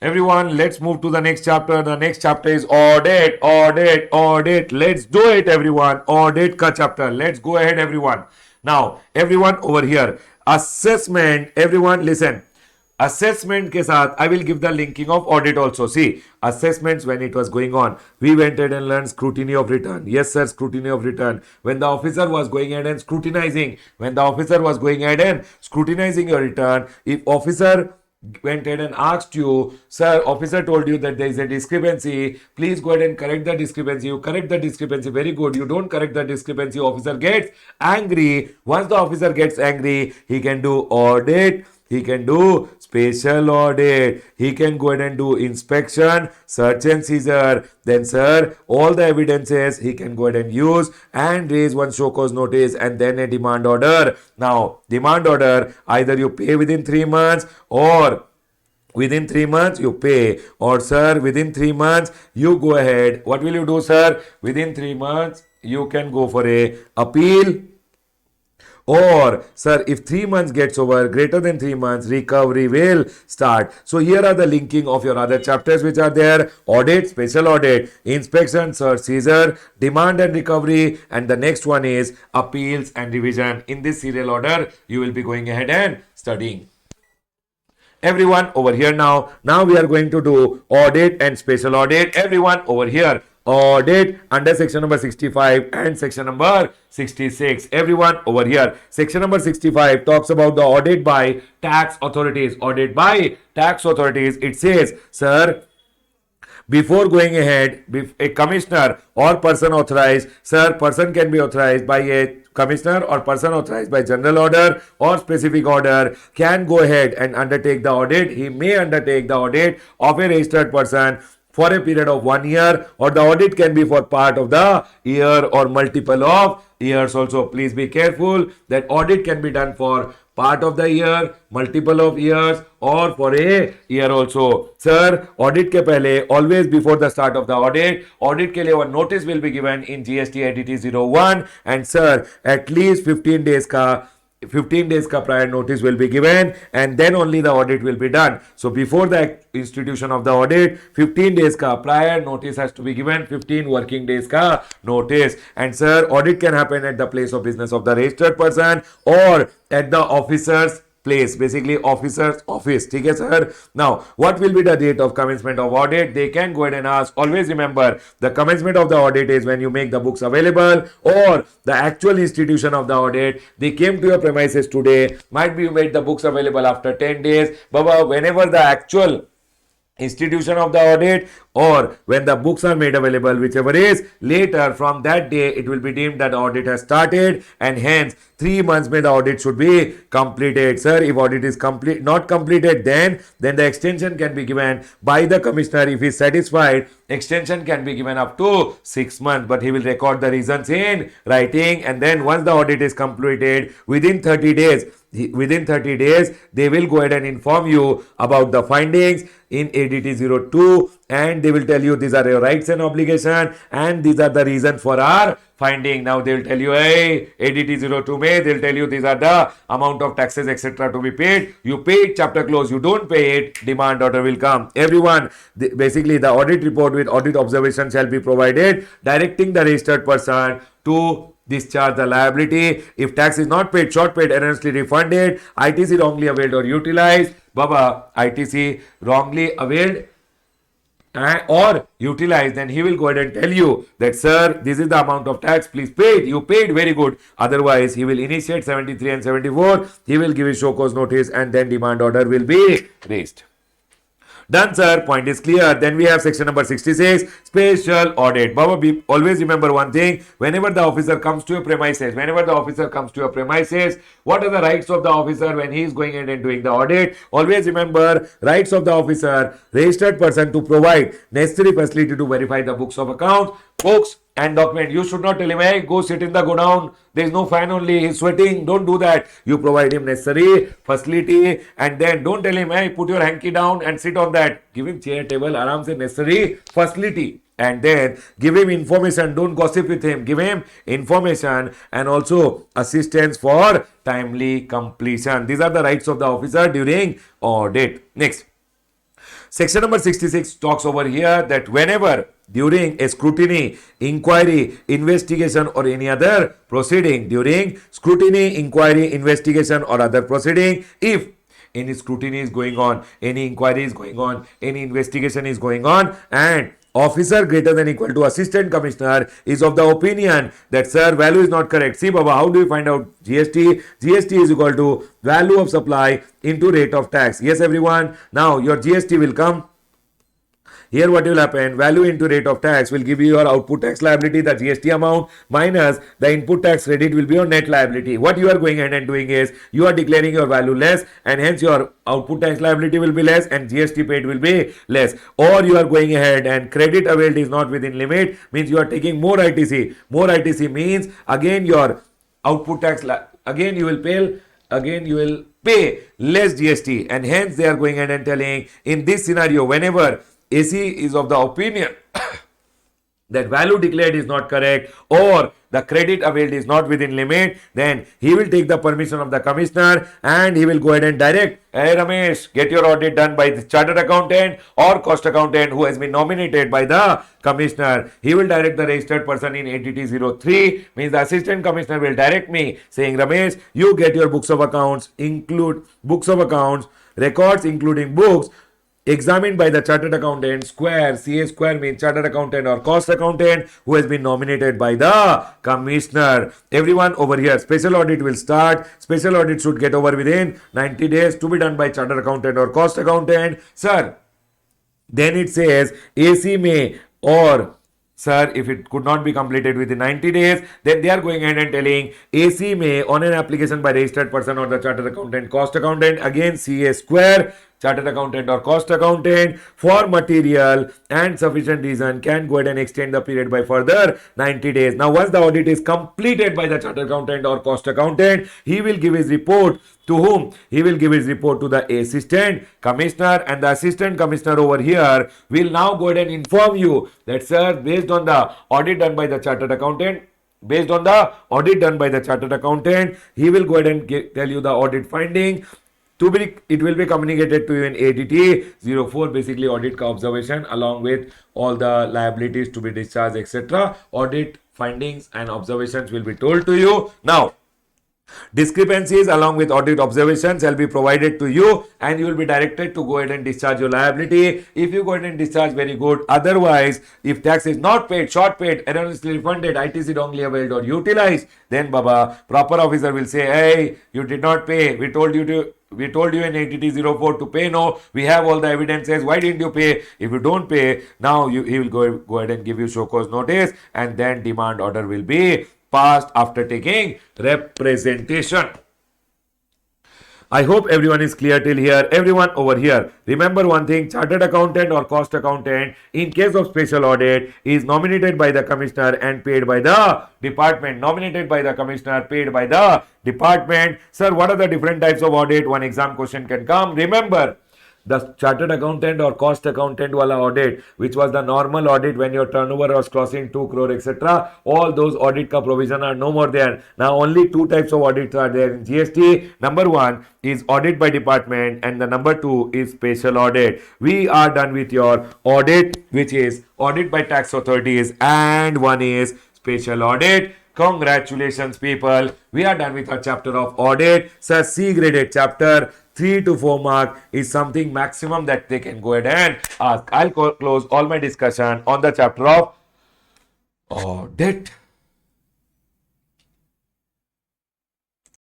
Everyone, let's move to the next chapter. The next chapter is audit, audit, audit. Let's do it, everyone. Audit ka chapter. Let's go ahead, everyone. Now, everyone over here. Assessment. Everyone, listen. Assessment ke saath, I will give the linking of audit also. See, assessments when it was going on, we went ahead and learned scrutiny of return. Yes, sir, scrutiny of return. When the officer was going ahead and scrutinizing, your return, if officer went ahead and asked you, sir, officer told you that there is a discrepancy, please go ahead and correct the discrepancy. You correct the discrepancy, very good. You don't correct the discrepancy, officer gets angry. Once the officer gets angry, he can do audit, he can do special audit, he can go ahead and do inspection, search and seizure. Then, sir, all the evidences he can go ahead and use and raise one show cause notice and then a demand order. Now, demand order, either you pay within 3 months or within 3 months you pay, or sir, within 3 months you go ahead. What will you do, sir? Within 3 months you can go for a appeal, or sir, if 3 months gets over, greater than 3 months, recovery will start. So here are the linking of your other chapters which are there: audit, special audit, inspection, search, seizure, demand and recovery, and the next one is appeals and revision. In this serial order you will be going ahead and studying. Everyone over here now. Now we are going to do audit and special audit. Everyone over here. Audit under section number 65 and section number 66. Everyone over here. Section number 65 talks about the audit by tax authorities. Audit by tax authorities. It says, sir, before going ahead, a commissioner or person authorized, sir, person can be authorized by a commissioner or person authorized by general order or specific order, can go ahead and undertake the audit. He may undertake the audit of a registered person for a period of 1 year, or the audit can be for part of the year or multiple of years also. Please be careful that audit can be done for part of the year, multiple of years, or for a year also. Sir, audit ke pehle, always before the start of the audit ke liye one notice will be given in GST ADT 01, and sir, at least 15 days ka prior notice will be given, and then only the audit will be done. So before the institution of the audit, 15 days ka prior notice has to be given, 15 working days ka notice. And sir, audit can happen at the place of business of the registered person or at the officer's place, basically officer's office. Okay, sir. Now, what will be the date of commencement of audit? They can go ahead and ask. Always remember, the commencement of the audit is when you make the books available, or the actual institution of the audit. They came to your premises today. Might be you made the books available after 10 days. Baba, whenever the actual institution of the audit or when the books are made available, whichever is later, from that day it will be deemed that the audit has started, and hence 3 months may the audit should be completed. Sir, if audit is not completed, then the extension can be given by the commissioner. If he is satisfied, extension can be given up to 6 months, but he will record the reasons in writing. And then once the audit is completed, within 30 days they will go ahead and inform you about the findings in ADT 02, and they will tell you these are your rights and obligation, and these are the reason for our finding. Now they will tell you, hey, ADT 02 may, they will tell you these are the amount of taxes etc to be paid. You pay it, chapter close. You don't pay it, demand order will come. Everyone, basically the audit report with audit observation shall be provided, directing the registered person to discharge the liability. If tax is not paid, short paid, erroneously refunded, ITC wrongly availed or utilized, Baba, ITC wrongly availed or utilized, then he will go ahead and tell you that, sir, this is the amount of tax, please pay it. You paid, very good. Otherwise, he will initiate 73 and 74. He will give a show cause notice, and then demand order will be raised. Done, sir. Point is clear. Then we have section number 66, special audit. Baba, always remember one thing. Whenever the officer comes to your premises, what are the rights of the officer when he is going in and doing the audit? Always remember, rights of the officer, registered person, to provide necessary facility to verify the books of accounts, books and document. You should not tell him, hey, go sit in the godown, there is no fan only, he's sweating. Don't do that. You provide him necessary facility, and then don't tell him, hey, put your hanky down and sit on that. Give him chair, table, aram se necessary facility, and then give him information. Don't gossip with him. Give him information and also assistance for timely completion. These are the rights of the officer during audit. Next. Section number 66 talks over here that whenever during a scrutiny, inquiry, investigation or any other proceeding, during scrutiny, inquiry, investigation or other proceeding, if any scrutiny is going on, any inquiry is going on, any investigation is going on, and officer greater than equal to assistant commissioner is of the opinion that sir value is not correct. See Baba, how do we find out GST? GST is equal to value of supply into rate of tax. Yes everyone, now your GST will come. Here what will happen, value into rate of tax will give you your output tax liability, the GST amount, minus the input tax credit will be your net liability. What you are going ahead and doing is, you are declaring your value less and hence your output tax liability will be less and GST paid will be less. Or you are going ahead and credit availed is not within limit, means you are taking more ITC. More ITC means again your output tax, again you will pay less GST, and hence they are going ahead and telling in this scenario, whenever AC is of the opinion that value declared is not correct or the credit availed is not within limit, then he will take the permission of the commissioner and he will go ahead and direct, hey Ramesh, get your audit done by the chartered accountant or cost accountant who has been nominated by the commissioner. He will direct the registered person in ATT 03, means the assistant commissioner will direct me saying, Ramesh, you get your books of accounts, include books of accounts, records including books, examined by the chartered accountant square. CA square means chartered accountant or cost accountant who has been nominated by the commissioner. Everyone over here, special audit will start. Special audit should get over within 90 days to be done by chartered accountant or cost accountant. Sir, then it says AC may or sir, if it could not be completed within 90 days, then they are going ahead and telling AC may on an application by registered person or the chartered accountant, cost accountant, again CA square, chartered accountant or cost accountant, for material and sufficient reason can go ahead and extend the period by further 90 days. Now once the audit is completed by the chartered accountant or cost accountant, he will give his report to whom? He will give his report to the assistant commissioner, and the assistant commissioner over here will now go ahead and inform you that sir, based on the audit done by the chartered accountant, he will go ahead and tell you the audit finding. It will be communicated to you in ADT 04, basically audit ka observation along with all the liabilities to be discharged, etc. Audit findings and observations will be told to you. Now, discrepancies along with audit observations shall be provided to you and you will be directed to go ahead and discharge your liability. If you go ahead and discharge, very good. Otherwise, if tax is not paid, short paid, erroneously refunded, ITC wrongly availed or utilized, then Baba, proper officer will say, hey, you did not pay. We told you in ATT 04 to pay. No, we have all the evidences. Why didn't you pay? If you don't pay, now he will go ahead and give you show cause notice and then demand order will be passed after taking representation. I hope everyone is clear till here. Everyone over here, remember one thing, chartered accountant or cost accountant in case of special audit is nominated by the commissioner and paid by the department. Nominated by the commissioner, paid by the department. Sir, what are the different types of audit? One exam question can come. Remember, the chartered accountant or cost accountant wala audit, which was the normal audit when your turnover was crossing 2 crore, etc. All those audit ka provision are no more there. Now only two types of audits are there in GST. Number one is audit by department and the number two is special audit. We are done with your audit, which is audit by tax authorities, and one is special audit. Congratulations people, we are done with our chapter of audit. Sir, C graded chapter, 3 to 4 mark is something maximum that they can go ahead and ask. I'll close all my discussion on the chapter of audit.